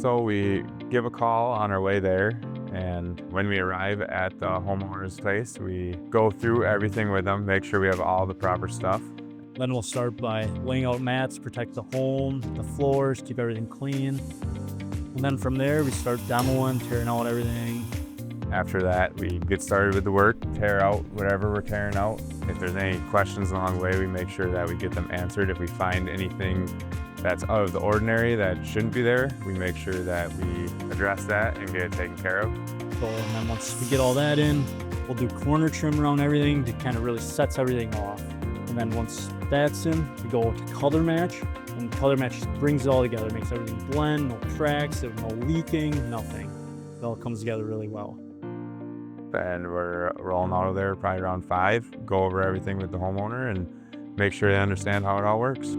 So we give a call on our way there, and when we arrive at the homeowner's place, we go through everything with them, make sure we have all the proper stuff. Then we'll start by laying out mats, protect the home, the floors, keep everything clean. And then from there, we start demoing, tearing out everything. After that, we get started with the work, tear out whatever we're tearing out. If there's any questions along the way, we make sure that we get them answered. If we find anything that's out of the ordinary that shouldn't be there, we make sure that we address that and get it taken care of. And then once we get all that in, we'll do corner trim around everything to kind of really sets everything off. And then once that's in, we go to color match, and color match just brings it all together, makes everything blend, no cracks, no leaking, nothing. It all comes together really well. And we're rolling out of there probably around 5, go over everything with the homeowner and make sure they understand how it all works.